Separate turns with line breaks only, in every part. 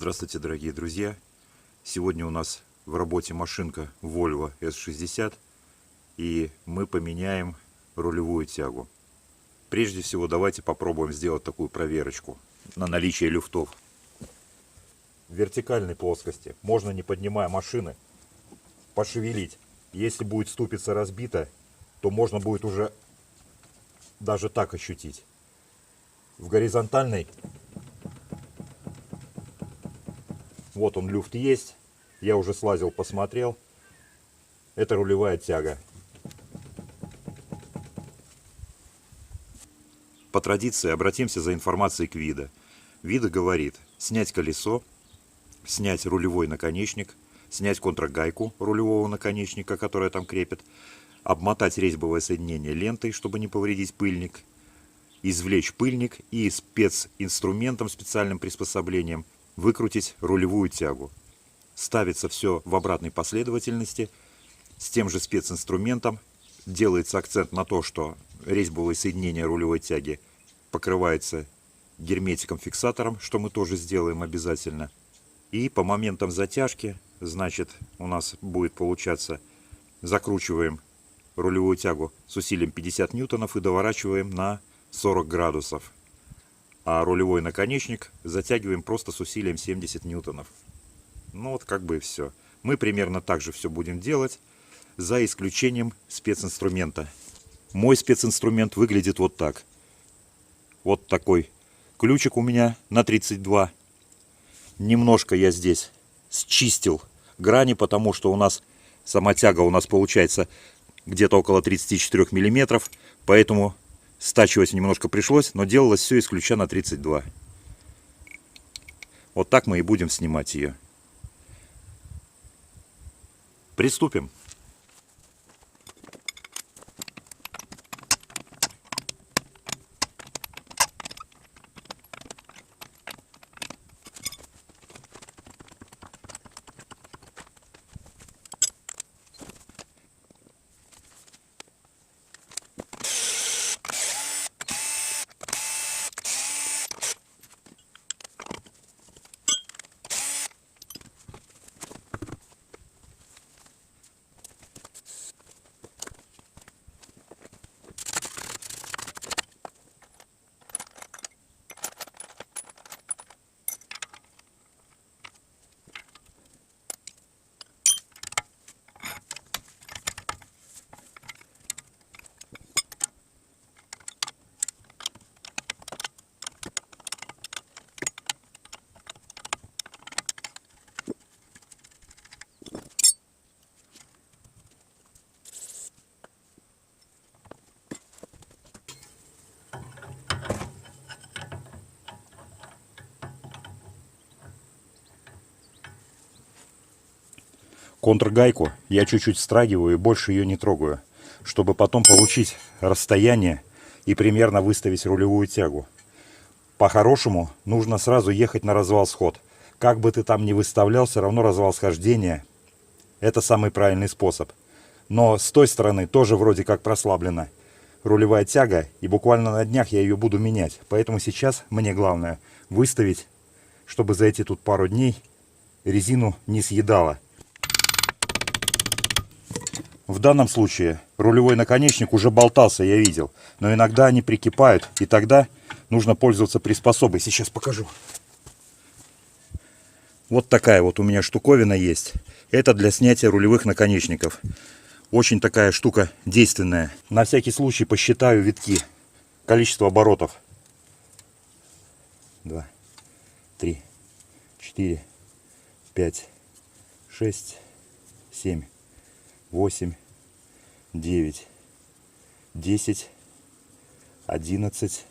Здравствуйте, дорогие друзья! Сегодня у нас в работе машинка Volvo S60, и мы поменяем рулевую тягу. Прежде всего, давайте попробуем сделать такую проверочку на наличие люфтов. В вертикальной плоскости можно, не поднимая машины, пошевелить. Если будет ступица разбита, то можно будет уже даже так ощутить. В горизонтальной вот он, люфт есть. Я уже слазил, посмотрел. Это рулевая тяга. По традиции обратимся за информацией к ВИДа. ВИДа говорит: снять колесо, снять рулевой наконечник, снять контргайку рулевого наконечника, которая там крепит, обмотать резьбовое соединение лентой, чтобы не повредить пыльник, извлечь пыльник и специнструментом, специальным приспособлением выкрутить рулевую тягу. Ставится все в обратной последовательности с тем же специнструментом. Делается акцент на то, что резьбовое соединение рулевой тяги покрывается герметиком-фиксатором, что мы тоже сделаем обязательно. И по моментам затяжки, значит, у нас будет получаться: закручиваем рулевую тягу с усилием 50 ньютонов и доворачиваем на 40 градусов. А рулевой наконечник затягиваем просто с усилием 70 ньютонов. Ну вот как бы и все. Мы примерно так же все будем делать, за исключением специнструмента. Мой специнструмент выглядит вот так. Вот такой ключик у меня на 32. Немножко я здесь счистил грани, потому что у нас сама тяга у нас получается где-то около 34 миллиметров, поэтому стачивать немножко пришлось, но делалось все из ключа на 32. Вот так мы и будем снимать ее. Приступим. Контргайку я чуть-чуть встрагиваю и больше ее не трогаю, чтобы потом получить расстояние и примерно выставить рулевую тягу. По-хорошему нужно сразу ехать на развал-сход. Как бы ты там ни выставлял, все равно развал схождения — это самый правильный способ. Но с той стороны тоже вроде как прослаблена рулевая тяга, и буквально на днях я ее буду менять. Поэтому сейчас мне главное выставить, чтобы за эти тут пару дней резину не съедала. В данном случае рулевой наконечник уже болтался, я видел. Но иногда они прикипают, и тогда нужно пользоваться приспособой. Сейчас покажу. Вот такая вот у меня штуковина есть. Это для снятия рулевых наконечников. Очень такая штука действенная. На всякий случай посчитаю витки. Количество оборотов. 2, 3, 4, 5, 6, 7, 8, 9, 10, 11,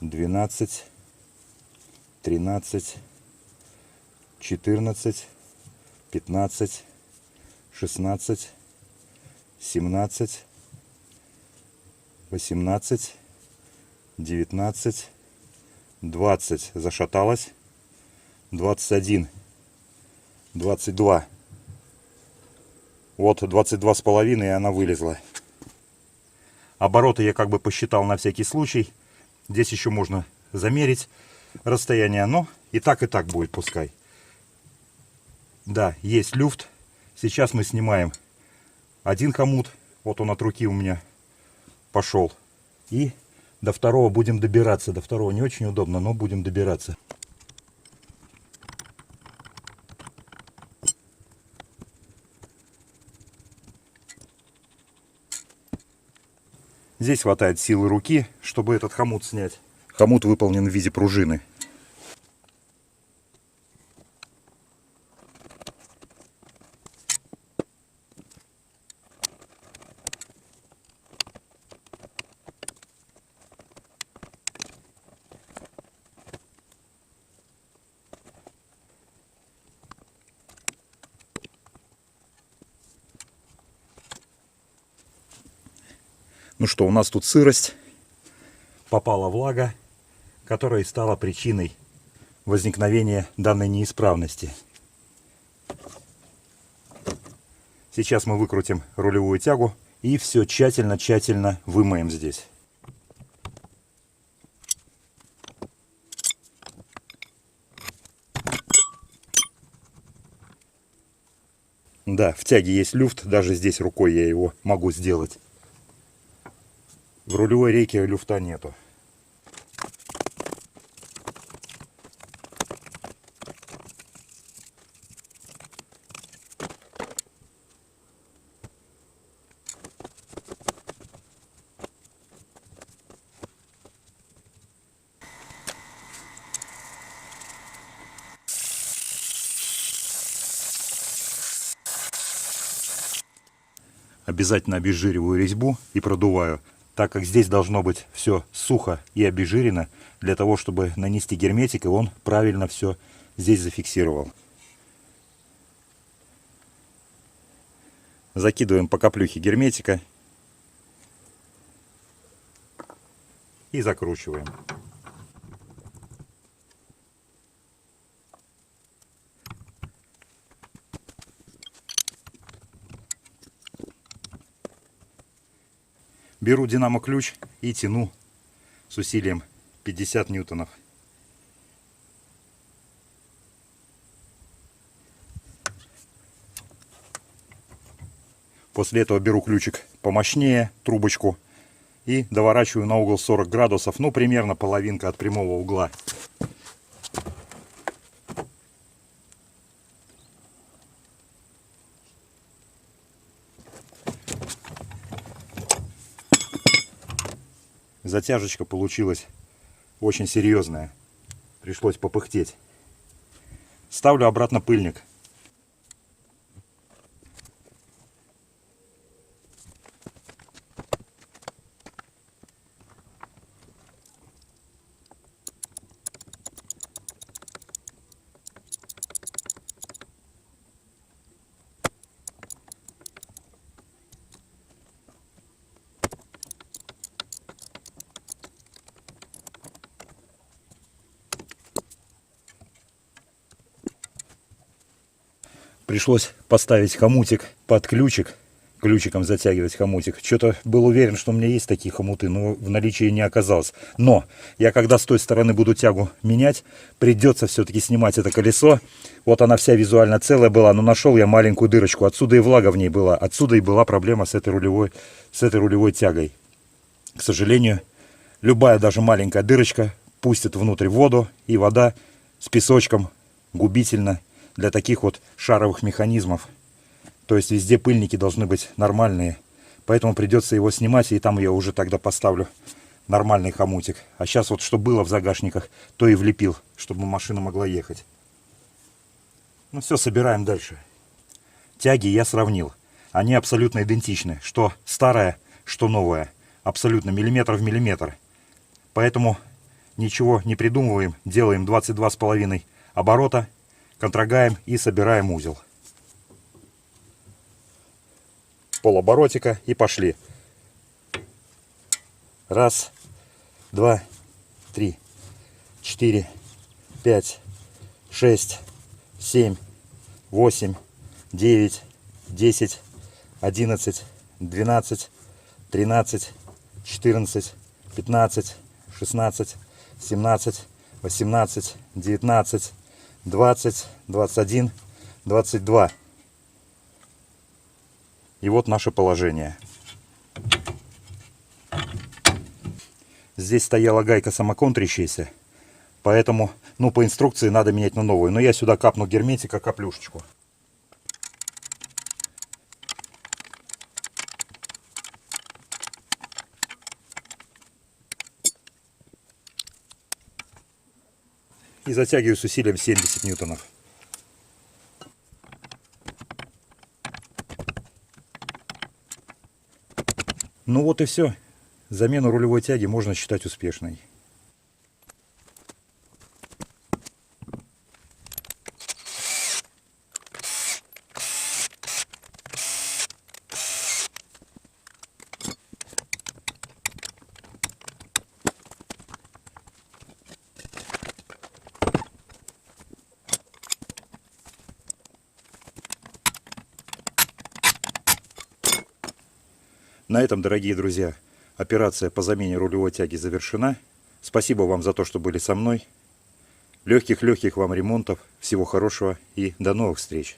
12, 13, 14, 15, 16, 17, 18, 19, 20. Зашаталась. 21, 22. Вот 22,5, и она вылезла. Обороты я как бы посчитал на всякий случай. Здесь еще можно замерить расстояние, но и так будет пускай. Да, есть люфт. Сейчас мы снимаем один хомут. Вот он от руки у меня пошел. И до второго будем добираться. До второго не очень удобно, но будем добираться. Здесь хватает силы руки, чтобы этот хомут снять. Хомут выполнен в виде пружины. Ну что, у нас тут сырость, попала влага, которая стала причиной возникновения данной неисправности. Сейчас мы выкрутим рулевую тягу и все тщательно вымоем здесь. Да, в тяге есть люфт, даже здесь рукой я его могу сделать. В рулевой рейке люфта нету. Обязательно обезжириваю резьбу и продуваю, так как здесь должно быть все сухо и обезжирено, для того, чтобы нанести герметик, и он правильно все здесь зафиксировал. Закидываем по каплюхе герметика и закручиваем. Беру динамо-ключ и тяну с усилием 50 ньютонов. После этого беру ключик помощнее, трубочку, и доворачиваю на угол 40 градусов, ну примерно половинка от прямого угла. Затяжечка получилась очень серьезная. Пришлось попыхтеть. Ставлю обратно пыльник. Пришлось поставить хомутик под ключик, ключиком затягивать хомутик. Что-то был уверен, что у меня есть такие хомуты, но в наличии не оказалось. Но я когда с той стороны буду тягу менять, придется все-таки снимать это колесо. Вот она вся визуально целая была, но нашел я маленькую дырочку. Отсюда и влага в ней была. Отсюда и была проблема с этой рулевой тягой. К сожалению, любая даже маленькая дырочка пустит внутрь воду, и вода с песочком губительна для таких вот шаровых механизмов. То есть везде пыльники должны быть нормальные. Поэтому придется его снимать, и там я уже тогда поставлю нормальный хомутик. А сейчас вот что было в загашниках, то и влепил, чтобы машина могла ехать. Ну все, собираем дальше. Тяги я сравнил. Они абсолютно идентичны. Что старая, что новая. Абсолютно миллиметр в миллиметр. Поэтому ничего не придумываем. Делаем 22,5 оборота. Контрагаем и собираем узел. Полоборотика и пошли. 1, 2, 3, 4, 5, 6, 7, 8, 9, 10, 11, 12, 13, 14, 15, 16, 17, 18, 19, 20, 21, 22. И вот наше положение. Здесь стояла гайка самоконтрящаяся, поэтому, по инструкции надо менять на новую. Но я сюда капну герметика, каплюшечку. И затягиваю с усилием 70 ньютонов. Ну вот и все. Замену рулевой тяги можно считать успешной. На этом, дорогие друзья, операция по замене рулевой тяги завершена. Спасибо вам за то, что были со мной. Легких вам ремонтов. Всего хорошего и до новых встреч.